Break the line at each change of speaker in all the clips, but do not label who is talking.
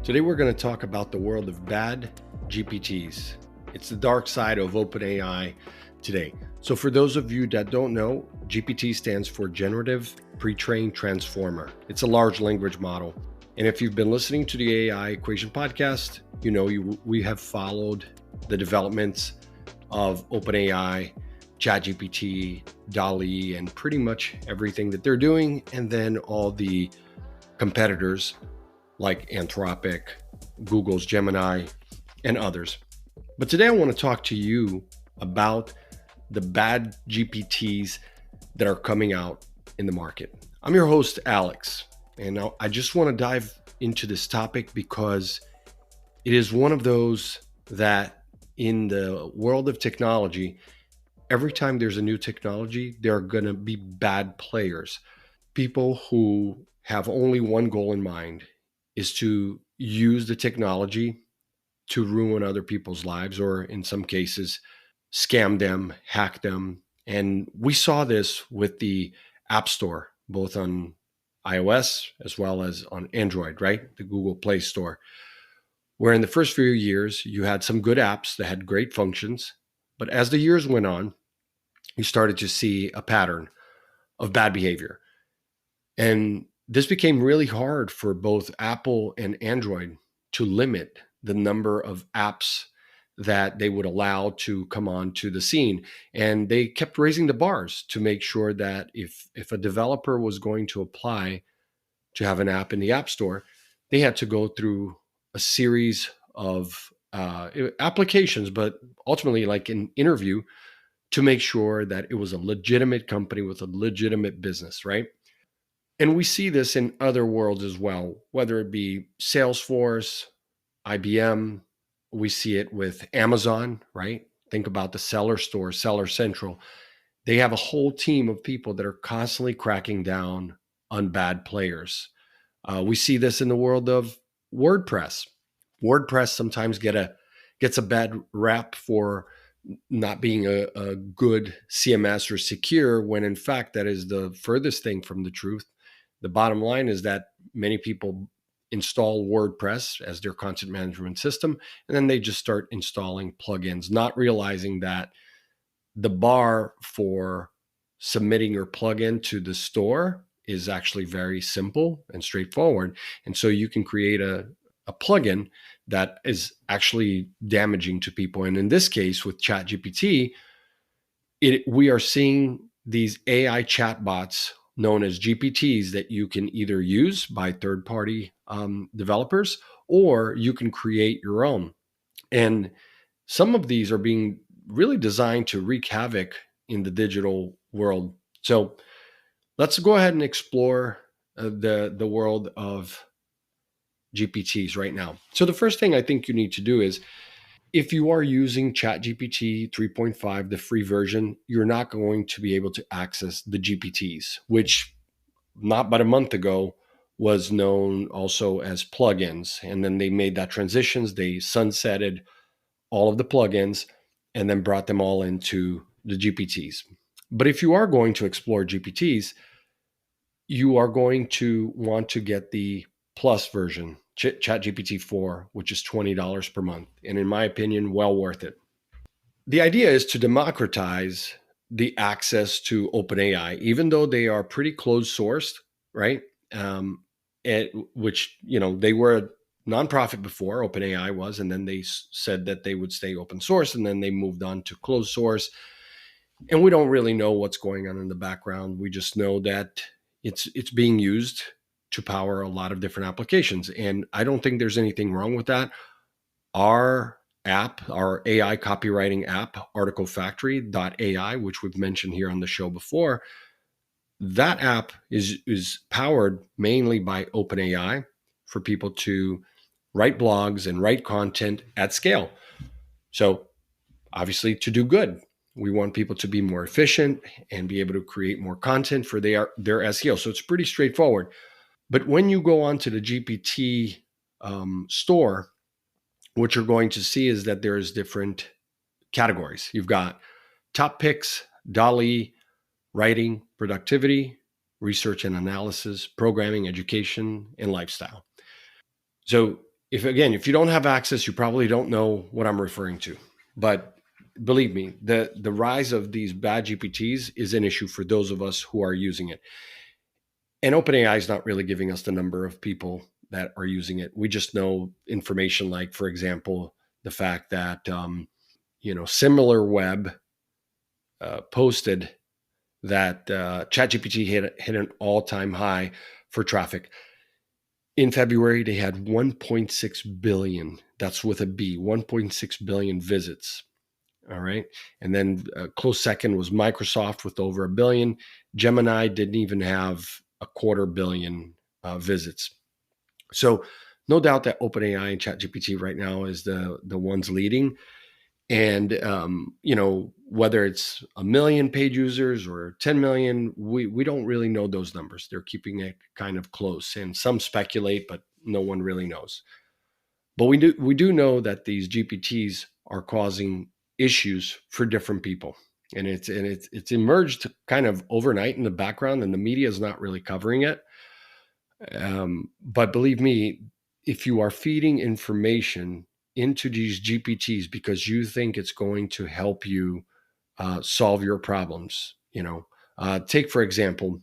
Today we're going to talk about the world of bad GPTs. It's the dark side of OpenAI today. So for those of you that don't know, GPT stands for Generative Pre-trained Transformer. It's a large language model. And if you've been listening to the AI Equation podcast, you know we have followed the developments of OpenAI, ChatGPT, DALL-E, and pretty much everything that they're doing, and then all the competitors like Anthropic, Google's Gemini, and others. But today I want to talk to you about the bad GPTs that are coming out in the market. I'm your host, Alex, and I just want to dive into this topic because it is one of those that in the world of technology, every time there's a new technology, there are going to be bad players, people who have only one goal in mind, is to use the technology to ruin other people's lives, or in some cases, scam them, hack them. And we saw this with the App Store, both on iOS as well as on Android, right? The Google Play Store, where in the first few years, you had some good apps that had great functions. But as the years went on, you started to see a pattern of bad behavior. And this became really hard for both Apple and Android to limit the number of apps that they would allow to come onto the scene. And they kept raising the bars to make sure that if a developer was going to apply to have an app in the App Store, they had to go through a series of applications, but ultimately like an interview to make sure that it was a legitimate company with a legitimate business, right? And we see this in other worlds as well, whether it be Salesforce, IBM. We see it with Amazon, right? Think about the Seller Store, Seller Central. They have a whole team of people that are constantly cracking down on bad players. We see this in the world of WordPress. WordPress sometimes gets a bad rap for not being a good CMS or secure, when in fact that is the furthest thing from the truth. The bottom line is that many people install WordPress as their content management system, and then they just start installing plugins, not realizing that the bar for submitting your plugin to the store is actually very simple and straightforward. And so you can create a plugin that is actually damaging to people. And in this case, with ChatGPT, we are seeing these AI chatbots known as GPTs that you can either use by third-party developers, or you can create your own. And some of these are being really designed to wreak havoc in the digital world. So let's go ahead and explore the world of GPTs right now. So the first thing I think you need to do is, if you are using ChatGPT 3.5, the free version, you're not going to be able to access the GPTs, which not but a month ago was known also as plugins. And then they made that transitions. They sunsetted all of the plugins and then brought them all into the GPTs. But if you are going to explore GPTs, you are going to want to get the plus version, ChatGPT 4, which is $20 per month. And in my opinion, well worth it. The idea is to democratize the access to OpenAI, even though they are pretty closed sourced, right? Which, they were a nonprofit before, OpenAI was, and then they said that they would stay open source, and then they moved on to closed source. And we don't really know what's going on in the background. We just know that it's being used to power a lot of different applications. And I don't think there's anything wrong with that. Our app, our AI copywriting app, articlefactory.ai, which we've mentioned here on the show before, that app is powered mainly by OpenAI for people to write blogs and write content at scale. So obviously to do good. We want people to be more efficient and be able to create more content for their SEO. So it's pretty straightforward. But when you go onto the GPT store, what you're going to see is that there's different categories. You've got top picks, DALL-E, writing, productivity, research and analysis, programming, education, and lifestyle. So if you don't have access, you probably don't know what I'm referring to. But believe me, the rise of these bad GPTs is an issue for those of us who are using it. And OpenAI is not really giving us the number of people that are using it. We just know information like, for example, the fact that SimilarWeb posted that ChatGPT hit an all-time high for traffic. In February, they had 1.6 billion. That's with a B, 1.6 billion visits. All right. And then close second was Microsoft with over a billion. Gemini didn't even have a 250 million visits. So no doubt that OpenAI and ChatGPT right now is the ones leading. And whether it's a million paid users or 10 million, we don't really know those numbers. They're keeping it kind of close, and some speculate, but no one really knows. But we do know that these GPTs are causing issues for different people, and it's emerged kind of overnight in the background, and the media is not really covering it. But believe me, if you are feeding information into these GPTs because you think it's going to help you solve your problems, take for example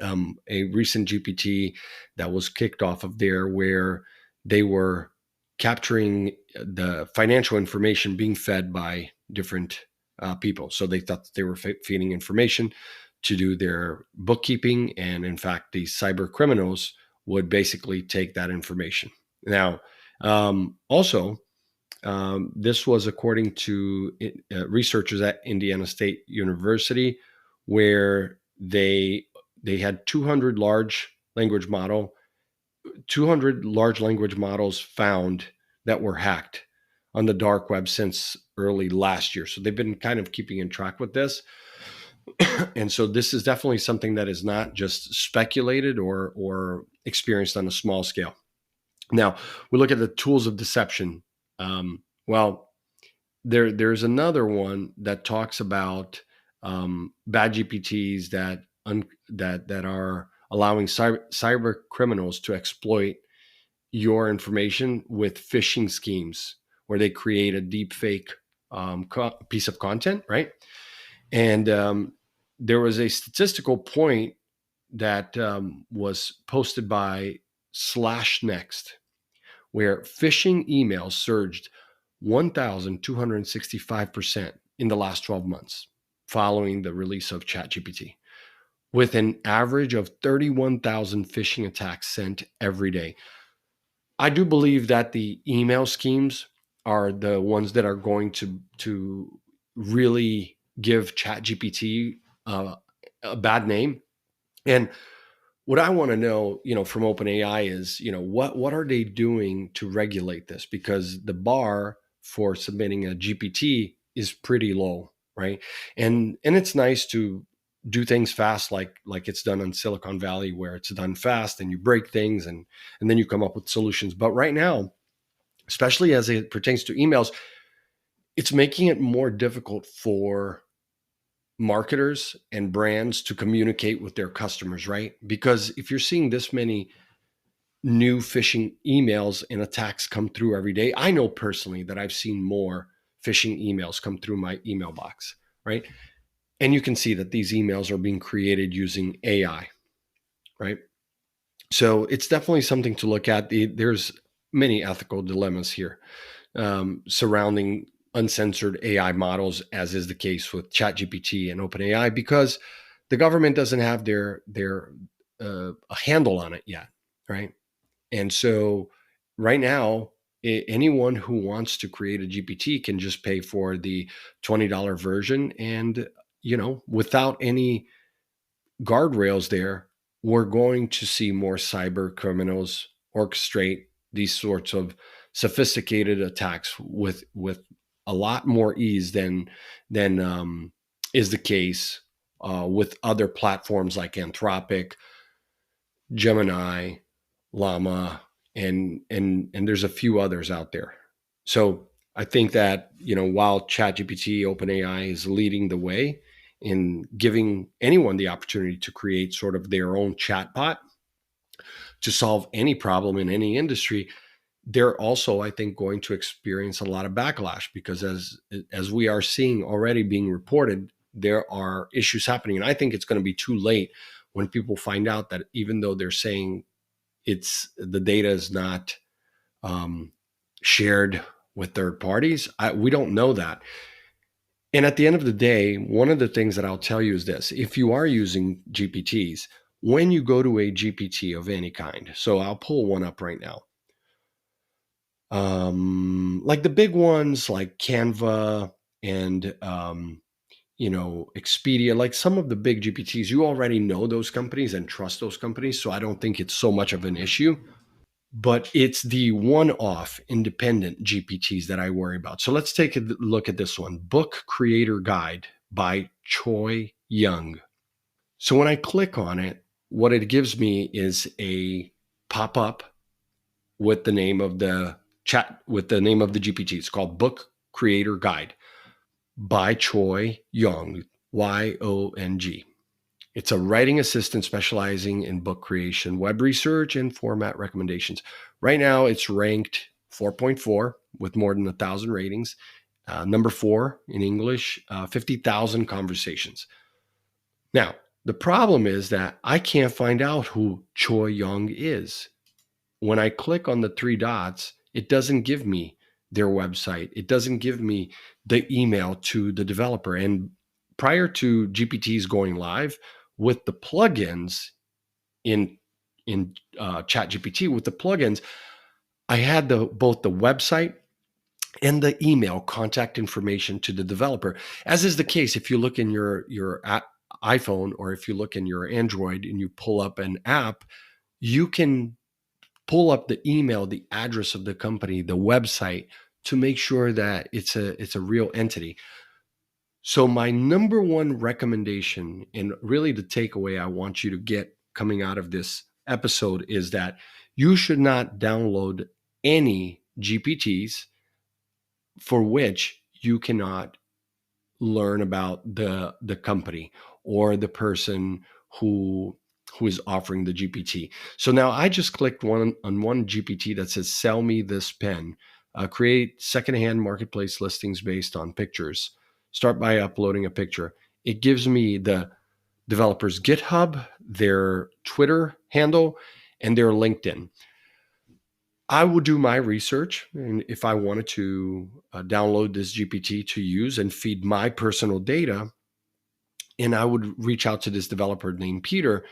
a recent GPT that was kicked off of there, where they were capturing the financial information being fed by different people. So they thought they were feeding information to do their bookkeeping, and in fact, the cyber criminals would basically take that information. Now, also, this was according to researchers at Indiana State University, where they had 200 large language models found that were hacked on the dark web since early last year. So they've been kind of keeping in track with this. And so this is definitely something that is not just speculated or experienced on a small scale. Now, we look at the tools of deception. Well, there's another one that talks about bad GPTs that are allowing cyber criminals to exploit your information with phishing schemes, where they create a deep fake piece of content, right? And there was a statistical point that was posted by /next, where phishing emails surged 1,265% in the last 12 months following the release of ChatGPT, with an average of 31,000 phishing attacks sent every day. I do believe that the email schemes are the ones that are going to really give ChatGPT a bad name. And what I want to know, from OpenAI is, what are they doing to regulate this? Because the bar for submitting a GPT is pretty low, right? And it's nice to do things fast, like it's done in Silicon Valley, where it's done fast and you break things and then you come up with solutions. But right now, especially as it pertains to emails, it's making it more difficult for marketers and brands to communicate with their customers, right? Because if you're seeing this many new phishing emails and attacks come through every day, I know personally that I've seen more phishing emails come through my email box, right? And you can see that these emails are being created using AI, right? So it's definitely something to look at. There's many ethical dilemmas here surrounding uncensored AI models, as is the case with ChatGPT and OpenAI, because the government doesn't have their a handle on it yet, right? And so right now, anyone who wants to create a GPT can just pay for the $20 version, and without any guardrails there, we're going to see more cyber criminals orchestrate these sorts of sophisticated attacks with a lot more ease than is the case with other platforms like Anthropic, Gemini, Llama, and there's a few others out there. So I think that while ChatGPT, OpenAI is leading the way in giving anyone the opportunity to create sort of their own chatbot to solve any problem in any industry, they're also, I think, going to experience a lot of backlash because as we are seeing already being reported, there are issues happening. And I think it's going to be too late when people find out that even though they're saying the data is not shared with third parties, we don't know that. And at the end of the day, one of the things that I'll tell you is this: if you are using GPTs, when you go to a GPT of any kind, so I'll pull one up right now. Like the big ones like Canva and Expedia, like some of the big GPTs, you already know those companies and trust those companies. So I don't think it's so much of an issue, but it's the one-off independent GPTs that I worry about. So let's take a look at this one, Book Creator Guide by Choi Young. So when I click on it, what it gives me is a pop-up with the name of the GPT. It's called Book Creator Guide by Choi Young, Yong. It's a writing assistant specializing in book creation, web research, and format recommendations. Right now, it's ranked 4.4 with more than 1,000 ratings. Number 4 in English, 50,000 conversations. Now, the problem is that I can't find out who Choi Young is. When I click on the 3 dots, it doesn't give me their website. It doesn't give me the email to the developer. And prior to GPTs going live with the plugins in ChatGPT, with the plugins, I had both the website and the email contact information to the developer, as is the case if you look in your iPhone or if you look in your Android and you pull up an app, you can pull up the email, the address of the company, the website, to make sure that it's a real entity. So my number one recommendation, and really the takeaway I want you to get coming out of this episode, is that you should not download any GPTs for which you cannot learn about the company or the person who is offering the GPT. So now I just clicked on one GPT that says, sell me this pen, create secondhand marketplace listings based on pictures. Start by uploading a picture. It gives me the developer's GitHub, their Twitter handle, and their LinkedIn. I would do my research, and if I wanted to download this GPT to use and feed my personal data, and I would reach out to this developer named Peter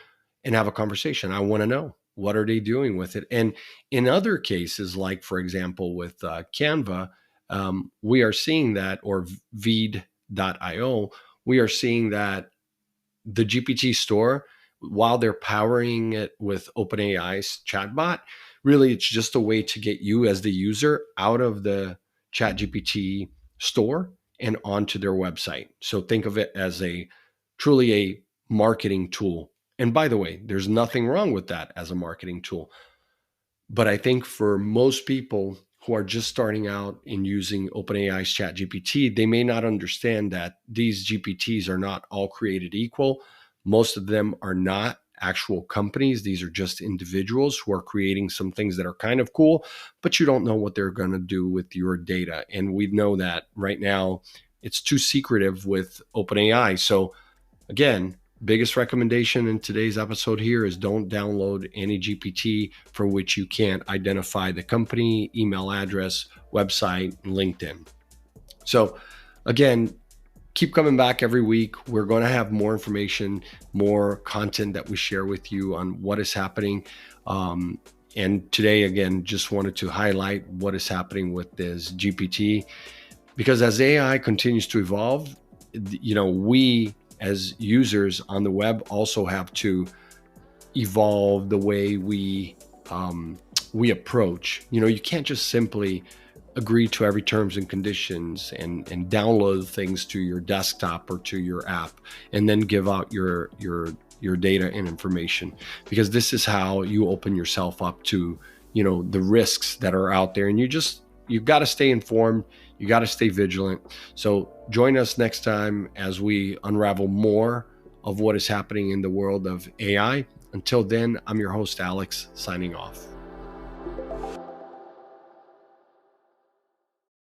and have a conversation. I want to know, what are they doing with it? And in other cases, like for example with Canva, we are seeing that, or Veed.io, we are seeing that the GPT store, while they're powering it with OpenAI's chatbot, really it's just a way to get you as the user out of the ChatGPT store and onto their website. So think of it as truly a marketing tool. And by the way, there's nothing wrong with that as a marketing tool. But I think for most people who are just starting out in using OpenAI's ChatGPT, they may not understand that these GPTs are not all created equal. Most of them are not actual companies. These are just individuals who are creating some things that are kind of cool, but you don't know what they're going to do with your data. And we know that right now it's too secretive with OpenAI. So again, biggest recommendation in today's episode here is don't download any GPT for which you can't identify the company, email address, website, LinkedIn. So again, keep coming back every week. We're going to have more information, more content that we share with you on what is happening. And today, again, just wanted to highlight what is happening with this GPT, because as AI continues to evolve, we as users on the web also have to evolve the way we approach. You can't just simply agree to every terms and conditions and download things to your desktop or to your app and then give out your data and information, because this is how you open yourself up to the risks that are out there. And you've got to stay informed. You got to stay vigilant. So join us next time as we unravel more of what is happening in the world of AI. Until then, I'm your host, Alex, signing off.